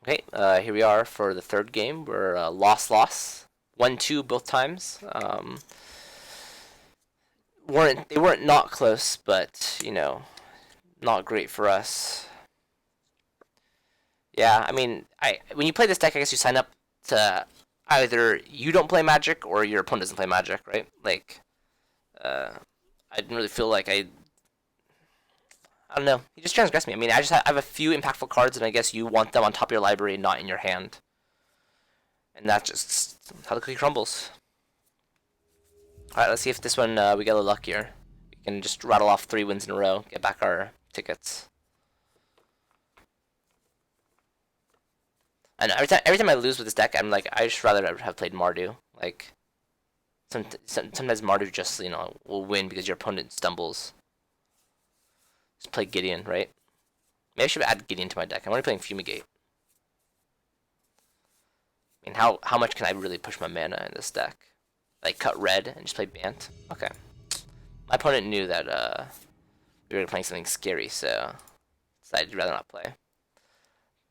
Okay, here we are for the third game. We're loss. 1-2 both times. They weren't not close, but not great for us. Yeah, I mean, I when you play this deck, I guess you sign up to either you don't play Magic or your opponent doesn't play Magic, right? Like, uh, I didn't really feel like I don't know. He just transgressed me. I mean, I have a few impactful cards, and I guess you want them on top of your library, not in your hand, and that's just how the cookie crumbles. All right, let's see if this one we get a little luckier. We can just rattle off 3 wins in a row, get back our tickets. And every time I lose with this deck, I'm like, I just rather have played Mardu. Like, sometimes Mardu just will win because your opponent stumbles. Just play Gideon, right? Maybe I should add Gideon to my deck. I'm only playing Fumigate. I mean, how much can I really push my mana in this deck? Like, cut red and just play Bant? Okay. My opponent knew that we were playing something scary, so decided to rather not play.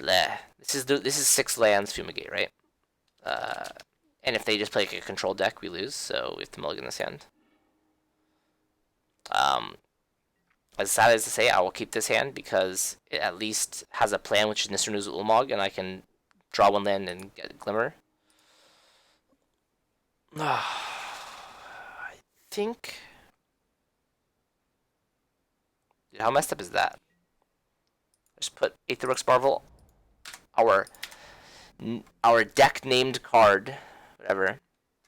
Bleh. This is 6 lands Fumigate, right? Uh, and if they just play like a control deck, we lose, so we have to mulligan this hand. Um, as sad as to say, I will keep this hand because it at least has a plan, which is Nisranu's Ulamog, and I can draw 1 land and get Glimmer. I think. Dude, how messed up is that? Just put Aetherix Marvel, our our deck named card, whatever,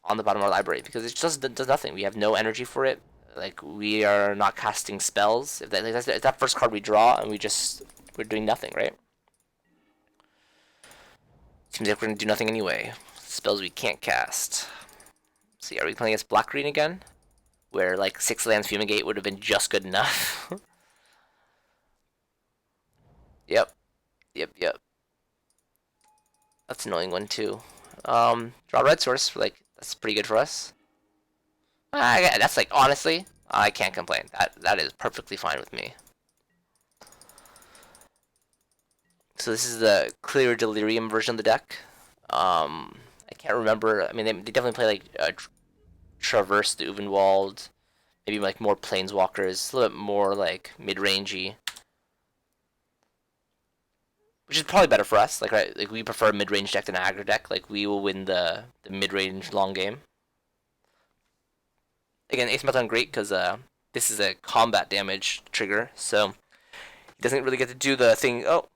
on the bottom of our library because it just does nothing. We have no energy for it. Like, we are not casting spells. If that first card we draw and we're doing nothing, right? Seems like we're gonna do nothing anyway. Spells we can't cast. Let's see, are we playing against black green again? Where like 6 lands Fumigate would have been just good enough. Yep, yep. That's an annoying one too. Draw red source. Like, that's pretty good for us. That's like, honestly, I can't complain. That is perfectly fine with me. So this is the clear delirium version of the deck. I can't remember. I mean, they definitely play like traverse the Uvenwald, maybe like more planeswalkers, a little bit more like mid-rangey, which is probably better for us. Like, right, like we prefer a mid-range deck than an aggro deck. Like, we will win the mid-range long game. Again, Ace Method great because this is a combat damage trigger, so he doesn't really get to do the thing. Oh,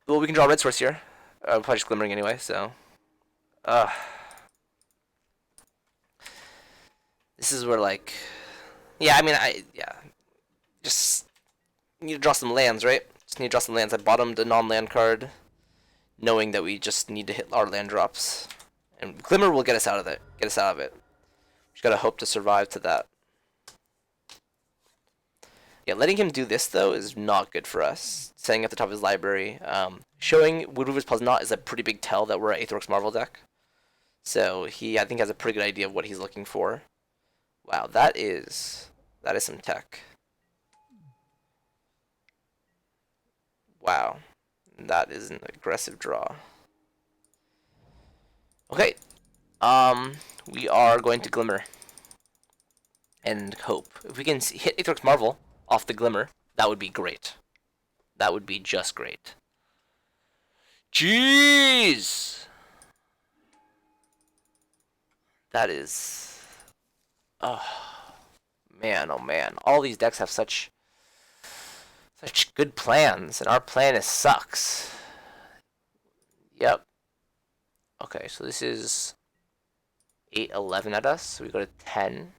well, we can draw red source here. Probably just glimmering anyway. So, uh, this is where like, yeah. I mean, just need to draw some lands, right? Just need to draw some lands. I bottomed a non-land card, knowing that we just need to hit our land drops, and Glimmer will get us out of it. Get us out of it. We just gotta hope to survive to that. Yeah, letting him do this though is not good for us. Setting up the top of his library, showing Woodweaver's Puzzle is a pretty big tell that we're an Aetherix Marvel deck. So he, I think, has a pretty good idea of what he's looking for. Wow, that is some tech. Wow, that is an aggressive draw. Okay, we are going to Glimmer and hope if we can hit Aetherix Marvel off the Glimmer, that would be great. That would be just great. Jeez, that is. Oh man, oh man! All these decks have such good plans, and our plan is sucks. Yep. Okay, so this is 8-11 at us. So we go to 10.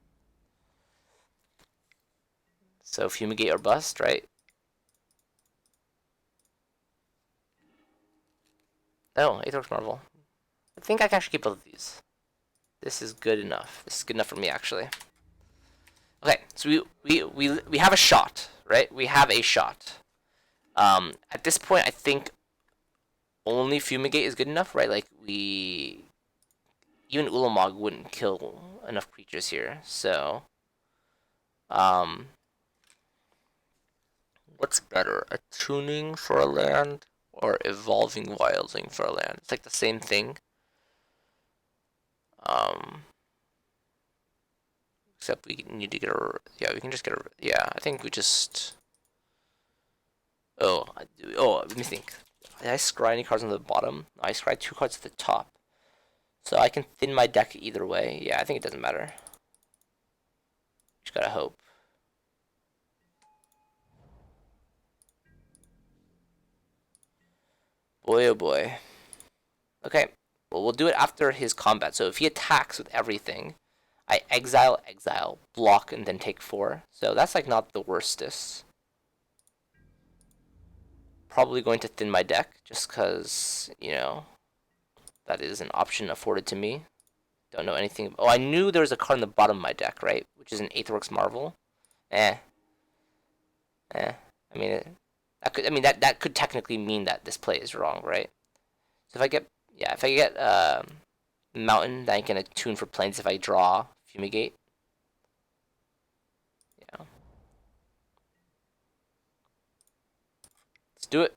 So Fumigate or bust, right? No, Aetherix Marvel. I think I can actually keep both of these. This is good enough. This is good enough for me, actually. Okay, so we have a shot, right? We have a shot. At this point, I think only Fumigate is good enough, right? Like, even Ulamog wouldn't kill enough creatures here, so what's better, a tuning for a land or Evolving Wildling for a land. It's like the same thing. Except we need to get a, yeah, we can just get a, yeah, I think we just, let me think. Did I scry any cards on the bottom? I scry 2 cards at the top. So I can thin my deck either way. Yeah, I think it doesn't matter. Just gotta hope. Boy, oh boy. Okay, well, we'll do it after his combat. So if he attacks with everything, I exile, block, and then take 4. So that's like not the worstest. Probably going to thin my deck just because, you know, that is an option afforded to me. Don't know anything. Oh, I knew there was a card in the bottom of my deck, right? Which is an Aetherworks Marvel. I mean, that could technically mean that this play is wrong, right? So if I get, yeah, if I get Mountain, then I can attune for planes if I draw Fumigate. Yeah. Let's do it.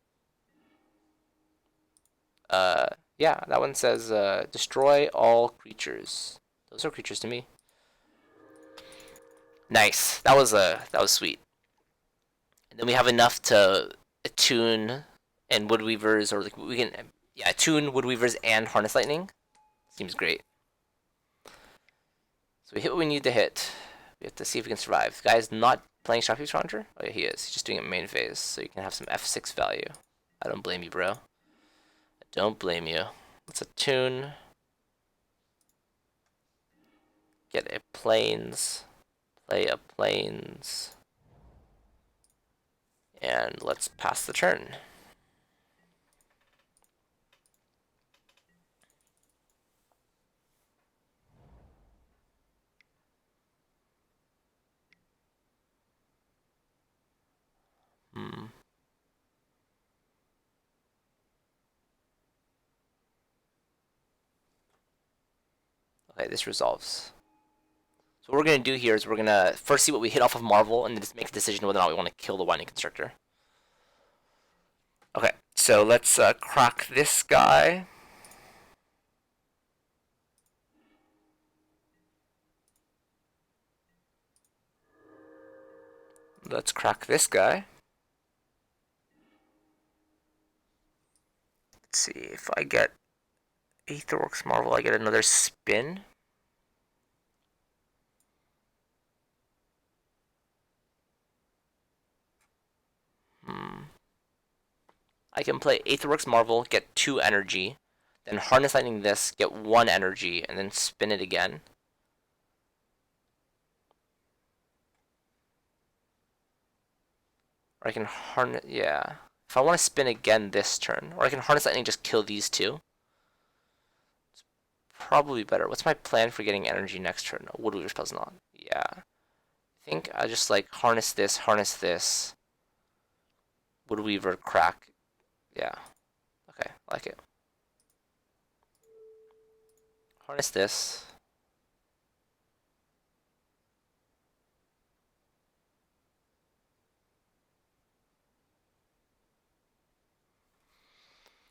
Yeah, that one says destroy all creatures. Those are creatures to me. Nice. That was sweet. And then we have enough to attune and Woodweavers, or like we can, yeah, attune Woodweavers and Harness Lightning. Seems great. So we hit what we need to hit. We have to see if we can survive. The guy's not playing Shockpiece Challenger? Oh yeah, he is. He's just doing it main phase, so you can have some F6 value. I don't blame you, bro. I don't blame you. Let's attune. Get a plains. Play a plains. And let's pass the turn. Okay, this resolves. So what we're going to do here is we're going to first see what we hit off of Marvel, and then just make a decision whether or not we want to kill the Winding Constructor. Okay, so let's crack this guy. Let's crack this guy. Let's see, if I get Aetherworks Marvel, I get another spin. I can play Aetherworks Marvel, get 2 energy, then Harness Lightning this, get 1 energy, and then spin it again. Or I can harness, yeah. If I want to spin again this turn, or I can Harness Lightning, just kill these 2. It's probably better. What's my plan for getting energy next turn? Woodweaver's Puzzle. Yeah. I think I just like harness this, Woodweaver, crack. Yeah. Okay, I like it. Harness this.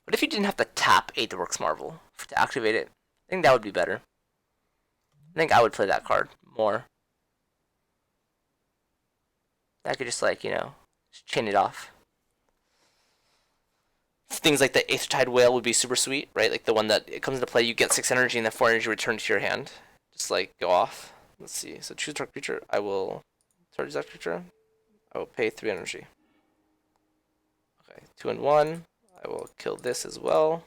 What if you didn't have to tap Aetherworks Marvel to activate it? I think that would be better. I think I would play that card more. I could just like, you know, just chain it off. Things like the Aethertide Whale would be super sweet, right? Like the one that it comes into play, you get 6 energy and then 4 energy returned to your hand. Just like go off. Let's see. So choose target creature. I will target that creature. I will pay 3 energy. Okay, 2 and 1. I will kill this as well.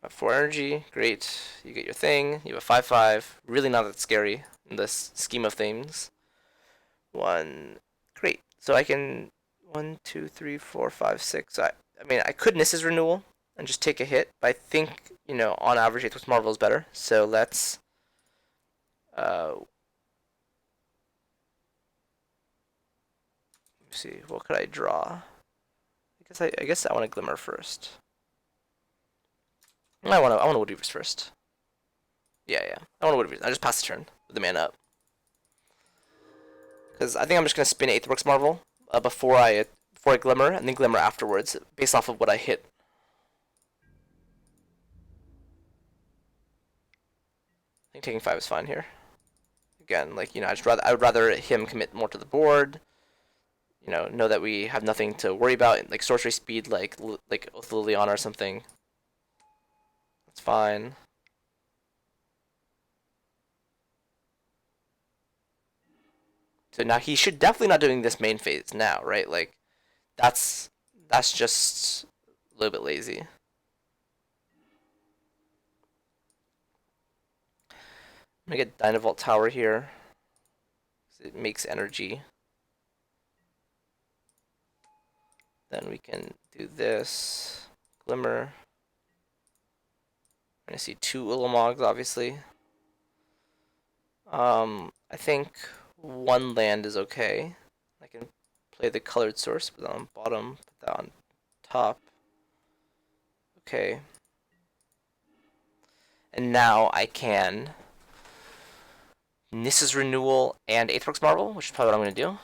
4 energy. Great. You get your thing. You have a 5/5. Really not that scary in this scheme of things. 1. Great. So I can 1, 2, 3, 4, 5, 6. I mean, I could Nissa's Renewal and just take a hit, but I think, you know, on average, Aetherworks Marvel is better. So let's see. What could I draw? I guess I want to Glimmer first. I want Woodweavers first. Yeah. I want Woodweavers. I just pass the turn with the mana up. Because I think I'm just gonna spin Aetherworks Marvel before I before I Glimmer, and then Glimmer afterwards, based off of what I hit. I think taking 5 is fine here. Again, like, you know, I would rather him commit more to the board. You know that we have nothing to worry about, like sorcery speed, like Oath of Liliana or something. That's fine. So now he should definitely not doing this main phase now, right? Like, that's just a little bit lazy. I'm gonna get Dynavolt Tower here. It makes energy. Then we can do this. Glimmer. I'm gonna see 2 Ulamogs, obviously. I think 1 land is okay. I can play the colored source, put that on bottom, put that on top. Okay. And now I can Nissa's Renewal and Aetherbox Marvel, which is probably what I'm going to do.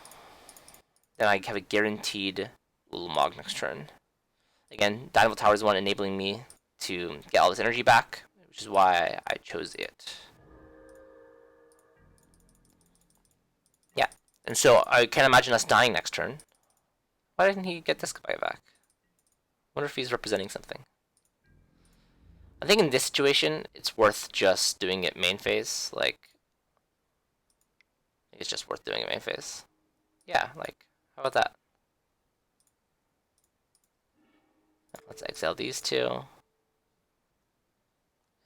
Then I have a guaranteed Ulamog next turn. Again, Dynamo Tower is the one enabling me to get all this energy back, which is why I chose it. Yeah, and so I can't imagine us dying next turn. Why didn't he get this guy back? I wonder if he's representing something. I think in this situation, it's worth just doing it main phase. Like, it's just worth doing it main phase. Yeah, like, how about that? Let's exile these 2.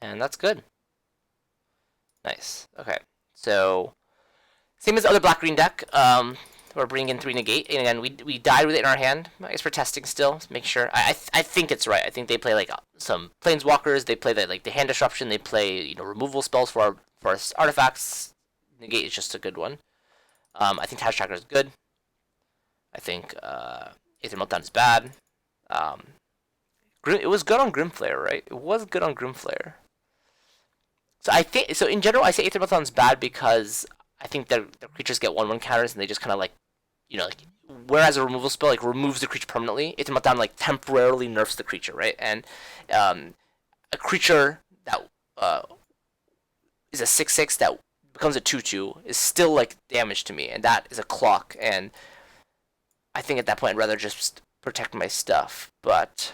And that's good. Nice. Okay, so same as the other black-green deck. We're bringing in 3 negate, and again, we died with it in our hand. I guess we're testing still, to make sure. I think it's right. I think they play like some planeswalkers. They play the hand disruption. They play removal spells for our artifacts. Negate is just a good one. I think Tash Tracker is good. I think Aether Meltdown is bad. It was good on Grimflare, right? It was good on Grimflare. So in general, I say Aether Meltdown is bad because I think their creatures get 1/1 counters and they just kind of like, whereas a removal spell like removes the creature permanently, Aether Meltdown like temporarily nerfs the creature, right? And a creature that is a 6/6 that becomes a 2/2 is still like damage to me, and that is a clock. And I think at that point I'd rather just protect my stuff, but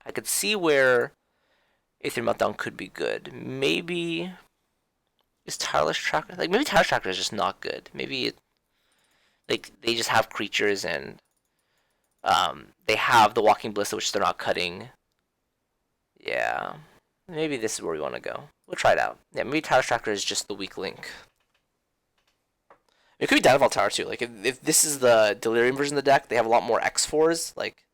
I could see where Aether Meltdown could be good. Maybe is Tireless Tracker maybe Tireless Tracker is just not good. Maybe they just have creatures and they have the Walking Ballista, which they're not cutting. Yeah, maybe this is where we want to go. We'll try it out. Yeah, maybe Tireless Tracker is just the weak link. It could be Dynavolt Tower too. Like if this is the Delirium version of the deck, they have a lot more X4s. Like,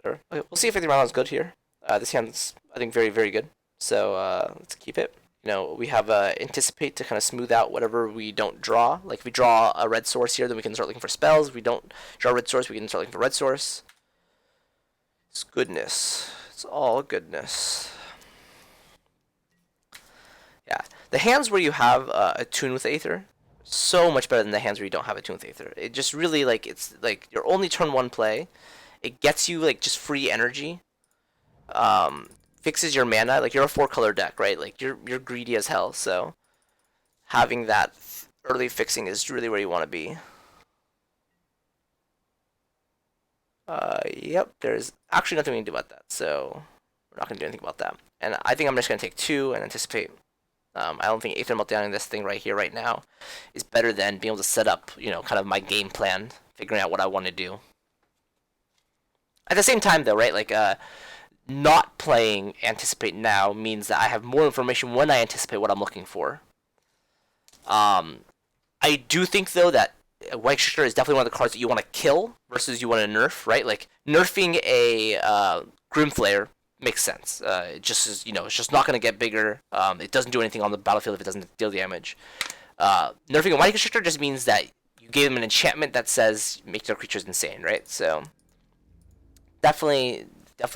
okay, we'll see if Aether Meltdown is good here. This hand's I think very very good. So let's keep it. We have Anticipate to kind of smooth out whatever we don't draw. Like if we draw a red source here, then we can start looking for spells. If we don't draw a red source, we can start looking for red source. It's goodness. It's all goodness. Yeah, the hands where you have a tune with Aether, so much better than the hands where you don't have a tune with Aether. It just really it's like your only turn 1 play. It gets you like just free energy. Fixes your mana. Like you're a 4-color deck, right? Like you're greedy as hell. So having that early fixing is really where you want to be. Yep. There's actually nothing we can do about that. So we're not gonna do anything about that. And I think I'm just gonna take 2 and Anticipate. I don't think Aether Meltdowning this thing right here, right now, is better than being able to set up, kind of my game plan, figuring out what I want to do. At the same time, though, right? Like, not playing Anticipate now means that I have more information when I anticipate what I'm looking for. I do think, though, that White Shifter is definitely one of the cards that you want to kill versus you want to nerf, right? Like, nerfing a Grimflare makes sense. It just is, it's just not going to get bigger. It doesn't do anything on the battlefield if it doesn't deal damage. Nerfing a White Shifter just means that you gave them an enchantment that says make their creatures insane, right? So definitely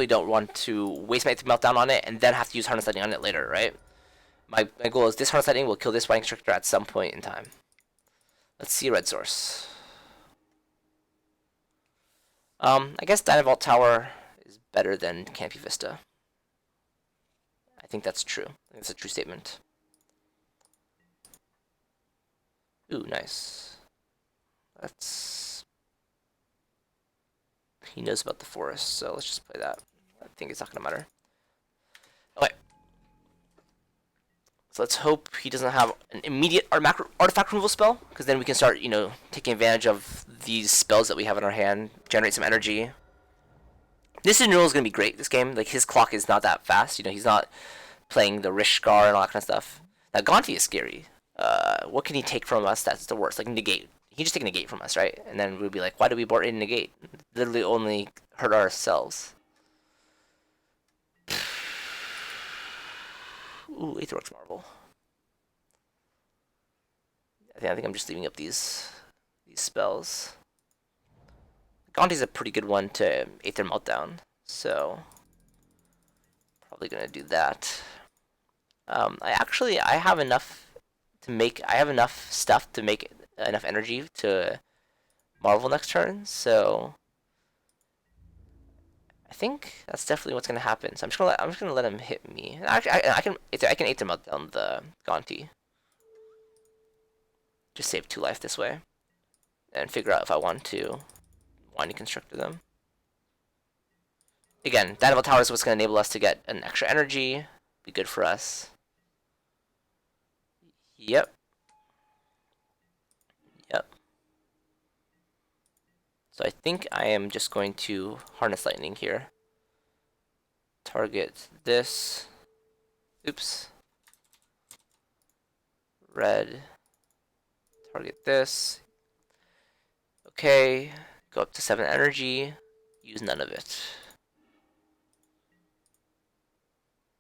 don't want to waste my Meltdown on it and then have to use Harness Lightning on it later, right? My goal is this Harness Lightning will kill this White Constrictor at some point in time. Let's see red source. I guess Dynavault Tower is better than Canopy Vista. I think that's true. I think it's a true statement. Ooh, nice. That's... He knows about the forest, so let's just play that. I think it's not going to matter. Okay. So let's hope he doesn't have an immediate artifact removal spell, because then we can start, taking advantage of these spells that we have in our hand, generate some energy. This renewal is going to be great, this game. Like, his clock is not that fast. He's not playing the Rishgar and all that kind of stuff. Now, Gonfi is scary. What can he take from us that's the worst? Like, negate. He can just take a negate from us, right? And then we'll be like, why did we board in negate? Literally only hurt ourselves. Ooh, Aetherworks Marvel. I think I'm just leaving up these spells. Gonti's a pretty good one to Aether Meltdown, so probably gonna do that. I have enough stuff to make enough energy to Marvel next turn, so I think that's definitely what's gonna happen. So I'm just gonna let him hit me. Actually, I can Aether Meltdown the Gonti. Just save 2 life this way, and figure out if I want to Winding Constructor them. Again, Dynamo Tower is what's going to enable us to get an extra energy. Be good for us. Yep. So I think I am just going to Harness Lightning here. Target this. Oops. Red. Target this. Okay. Go up to 7 energy. Use none of it.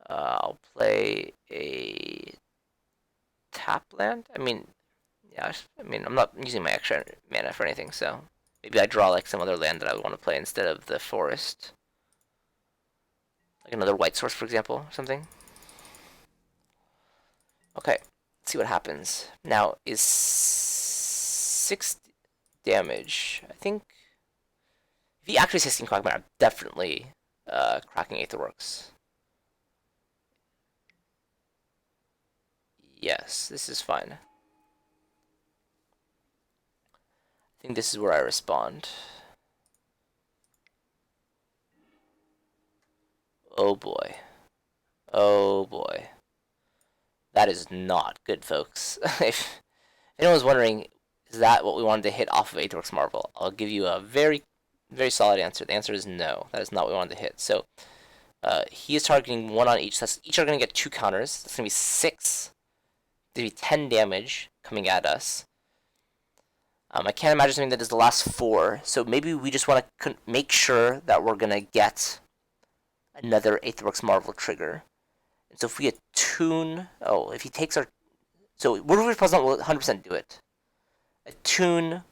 I'll play a tap land. I'm not using my extra mana for anything, so maybe I draw like some other land that I would want to play instead of the forest. Like another white source, for example, or something. Okay, let's see what happens. Now, is 6 damage. I think if he activates 16 Quagmire, I'm definitely cracking Aetherworks. Yes, this is fine. I think this is where I respond. Oh boy. Oh boy. That is not good, folks. If anyone's wondering, is that what we wanted to hit off of Aetherworks Marvel? I'll give you a very, very solid answer. The answer is no. That is not what we wanted to hit. So, he is targeting 1 on each. So each are going to get 2 counters. That's going to be 6. There's going to be 10 damage coming at us. I can't imagine something that does the last 4. So maybe we just want to make sure that we're going to get another Aetherworks Marvel trigger. And so if we attune... Oh, if he takes our... So Word Weaver's Puzzle will 100% do it. Attune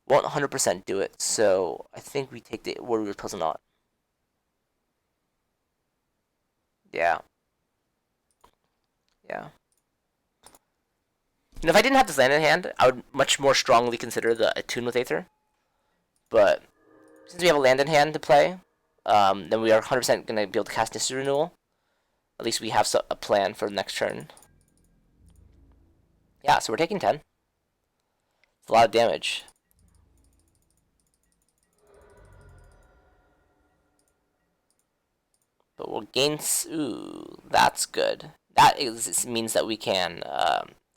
won't 100% do it. So I think we take the Word Weaver's Puzzle Knot. Yeah. If I didn't have this land in hand, I would much more strongly consider the Attune with Aether. But since we have a land in hand to play, then we are 100% going to be able to cast Nissus Renewal. At least we have a plan for the next turn. Yeah, so we're taking 10. It's a lot of damage. But we'll gain... Ooh, that's good. That means that we can...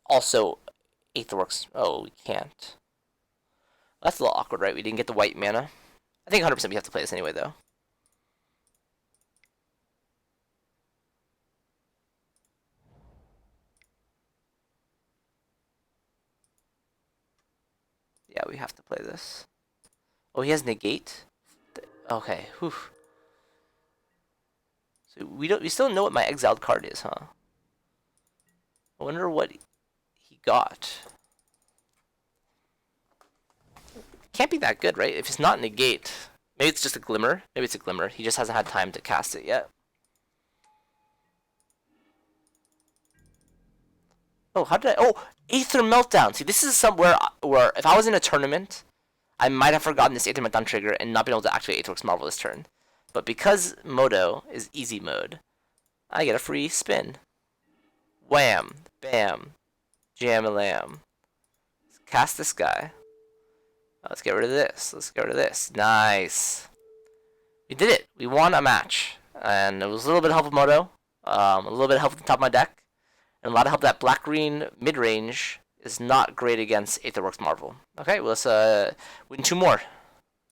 also, Aetherworks. Oh, we can't. That's a little awkward, right? We didn't get the white mana. I think 100% we have to play this anyway, though. Yeah, we have to play this. Oh, he has negate? Okay, whew. So we still don't know what my exiled card is, huh? I wonder what he got. Can't be that good, right? If it's not negate, maybe it's just a glimmer. Maybe it's a glimmer. He just hasn't had time to cast it yet. Oh, how did I... Oh, Aether Meltdown. See, this is somewhere where if I was in a tournament, I might have forgotten this Aether Meltdown trigger and not been able to activate Aetherworks Marvel this turn. But because Moto is easy mode, I get a free spin. Wham! Bam! Jam-a-lam. Cast this guy. Let's get rid of this. Let's get rid of this. Nice. We did it. We won a match. And it was a little bit of help with Moto. A little bit of help at the top of my deck. And a lot of help that black-green mid-range is not great against Aetherworks Marvel. Okay, well, let's win 2 more.